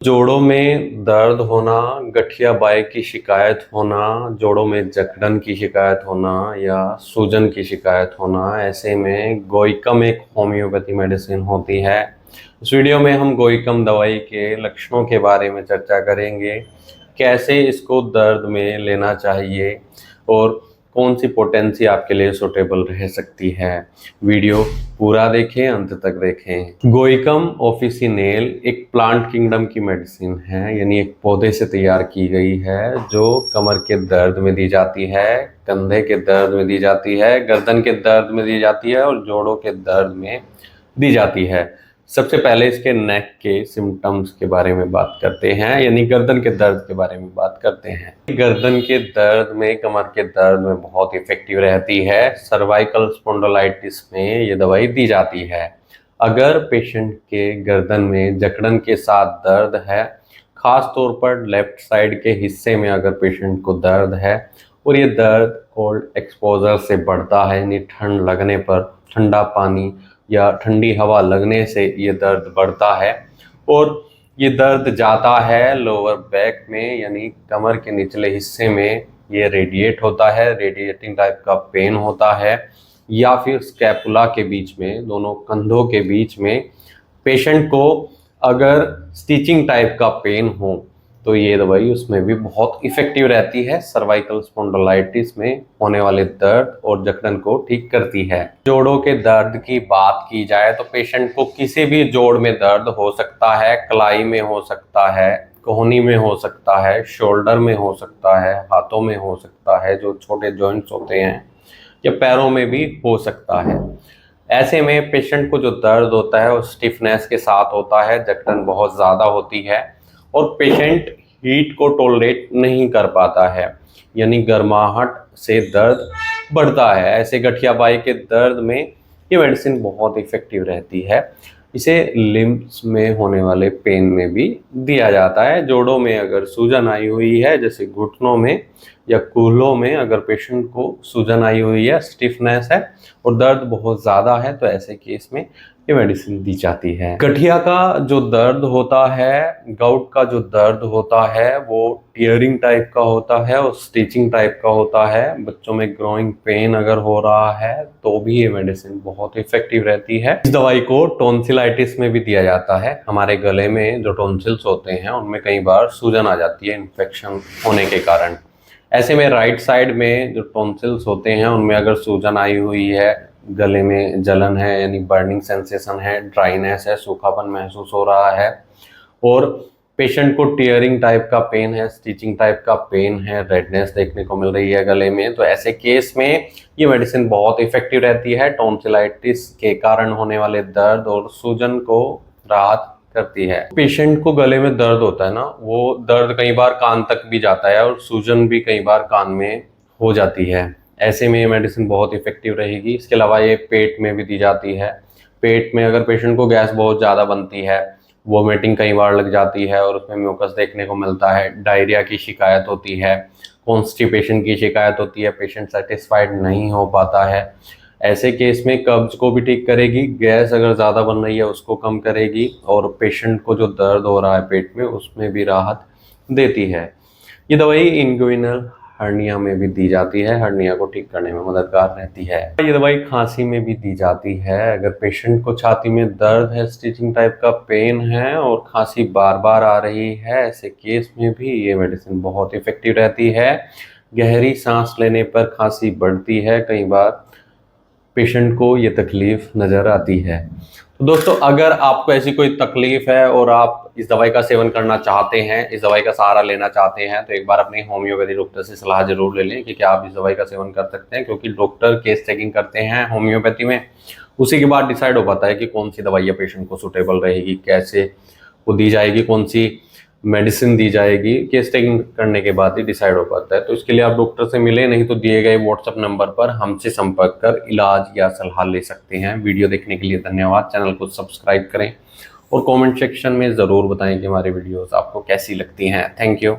जोड़ों में दर्द होना, गठिया बाई की शिकायत होना, जोड़ों में जकड़न की शिकायत होना या सूजन की शिकायत होना, ऐसे में गोइकम एक होम्योपैथी मेडिसिन होती है। इस वीडियो में हम गोइकम दवाई के लक्षणों के बारे में चर्चा करेंगे, कैसे इसको दर्द में लेना चाहिए और कौन सी पोटेंसी आपके लिए सूटेबल रह सकती है। वीडियो पूरा देखें, अंत तक देखें। गोइकम ऑफिसिनेल एक प्लांट किंगडम की मेडिसिन है, यानी एक पौधे से तैयार की गई है जो कमर के दर्द में दी जाती है, कंधे के दर्द में दी जाती है, गर्दन के दर्द में दी जाती है और जोड़ों के दर्द में दी जाती है। सबसे पहले इसके नेक के सिम्टम्स के बारे में बात करते हैं, यानी गर्दन के दर्द के बारे में बात करते हैं। गर्दन के दर्द में, कमर के दर्द में बहुत इफेक्टिव रहती है। सर्वाइकल स्पॉन्डिलाइटिस में ये दवाई दी जाती है। अगर पेशेंट के गर्दन में जकड़न के साथ दर्द है, खास तौर पर लेफ्ट साइड के हिस्से में अगर पेशेंट को दर्द है और ये दर्द कोल्ड एक्सपोजर से बढ़ता है, यानी ठंड लगने पर, ठंडा पानी या ठंडी हवा लगने से ये दर्द बढ़ता है और ये दर्द जाता है लोअर बैक में, यानी कमर के निचले हिस्से में ये रेडिएट होता है, रेडिएटिंग टाइप का पेन होता है, या फिर स्कैपुला के बीच में, दोनों कंधों के बीच में पेशेंट को अगर स्टिचिंग टाइप का पेन हो तो ये दवाई उसमें भी बहुत इफेक्टिव रहती है। सर्वाइकल स्पॉन्डिलाइटिस में होने वाले दर्द और जकड़न को ठीक करती है। जोड़ों के दर्द की बात की जाए तो पेशेंट को किसी भी जोड़ में दर्द हो सकता है, कलाई में हो सकता है, कोहनी में हो सकता है, शोल्डर में हो सकता है, हाथों में हो सकता है, जो छोटे जॉइंट्स होते हैं, या पैरों में भी हो सकता है। ऐसे में पेशेंट को जो दर्द होता है वो स्टिफनेस के साथ होता है, जकड़न बहुत ज़्यादा होती है और पेशेंट हीट को टॉलरेट नहीं कर पाता है, यानी गर्माहट से दर्द बढ़ता है। ऐसे गठिया बाई के दर्द में ये मेडिसिन बहुत इफेक्टिव रहती है। इसे लिम्स में होने वाले पेन में भी दिया जाता है। जोड़ों में अगर सूजन आई हुई है, जैसे घुटनों में या कूल्हों में अगर पेशेंट को सूजन आई हुई है, स्टिफनेस है और दर्द बहुत ज़्यादा है, तो ऐसे केस में ये मेडिसिन दी जाती है। गठिया का जो दर्द होता है, गाउट का जो दर्द होता है, वो टियरिंग टाइप का होता है और स्टिचिंग टाइप का होता है। बच्चों में ग्रोइंग पेन अगर हो रहा है तो भी ये मेडिसिन बहुत इफेक्टिव रहती है। इस दवाई को टॉन्सिलाइटिस में भी दिया जाता है। हमारे गले में जो टॉन्सिल्स होते हैं उनमें कई बार सूजन आ जाती है इन्फेक्शन होने के कारण। ऐसे में राइट साइड में जो टॉन्सिल्स होते हैं उनमें अगर सूजन आई हुई है, गले में जलन है, यानी बर्निंग सेंसेशन है, ड्राइनेस है, सूखापन महसूस हो रहा है और पेशेंट को टियरिंग टाइप का पेन है, स्टिचिंग टाइप का पेन है, रेडनेस देखने को मिल रही है गले में, तो ऐसे केस में ये मेडिसिन बहुत इफेक्टिव रहती है। टॉन्सिलाइटिस के कारण होने वाले दर्द और सूजन को राहत करती है। पेशेंट को गले में दर्द होता है ना, वो दर्द कई बार कान तक भी जाता है और सूजन भी कई बार कान में हो जाती है। ऐसे में ये मेडिसिन बहुत इफेक्टिव रहेगी। इसके अलावा ये पेट में भी दी जाती है। पेट में अगर पेशेंट को गैस बहुत ज़्यादा बनती है, वोमिटिंग कई बार लग जाती है और उसमें म्यूकस देखने को मिलता है, डायरिया की शिकायत होती है, कॉन्स्टिपेशन की शिकायत होती है, पेशेंट सेटिस्फाइड नहीं हो पाता है, ऐसे केस में कब्ज को भी ठीक करेगी, गैस अगर ज़्यादा बन रही है उसको कम करेगी और पेशेंट को जो दर्द हो रहा है पेट में उसमें भी राहत देती है। ये दवाई इंग्विनल हर्निया में भी दी जाती है, हर्निया को ठीक करने में मददगार रहती है। ये दवाई खांसी में भी दी जाती है। अगर पेशेंट को छाती में दर्द है, स्टिचिंग टाइप का पेन है और खांसी बार बार आ रही है, ऐसे केस में भी ये मेडिसिन बहुत इफेक्टिव रहती है। गहरी सांस लेने पर खांसी बढ़ती है, कई बार पेशेंट को ये तकलीफ नज़र आती है। तो दोस्तों, अगर आपको ऐसी कोई तकलीफ है और आप इस दवाई का सेवन करना चाहते हैं, इस दवाई का सहारा लेना चाहते हैं, तो एक बार अपने होम्योपैथी डॉक्टर से सलाह जरूर ले लें कि क्या आप इस दवाई का सेवन कर सकते हैं, क्योंकि डॉक्टर केस चेकिंग करते हैं होम्योपैथी में, उसी के बाद डिसाइड हो पाता है कि कौन सी दवाई पेशेंट को सूटेबल रहेगी, कैसे वो दी जाएगी, कौन सी मेडिसिन दी जाएगी, केस टेकिंग करने के बाद ही डिसाइड हो पाता है। तो इसके लिए आप डॉक्टर से मिले, नहीं तो दिए गए व्हाट्सएप नंबर पर हमसे संपर्क कर इलाज या सलाह ले सकते हैं। वीडियो देखने के लिए धन्यवाद। चैनल को सब्सक्राइब करें और कमेंट सेक्शन में ज़रूर बताएं कि हमारी वीडियोस आपको कैसी लगती हैं। Thank you.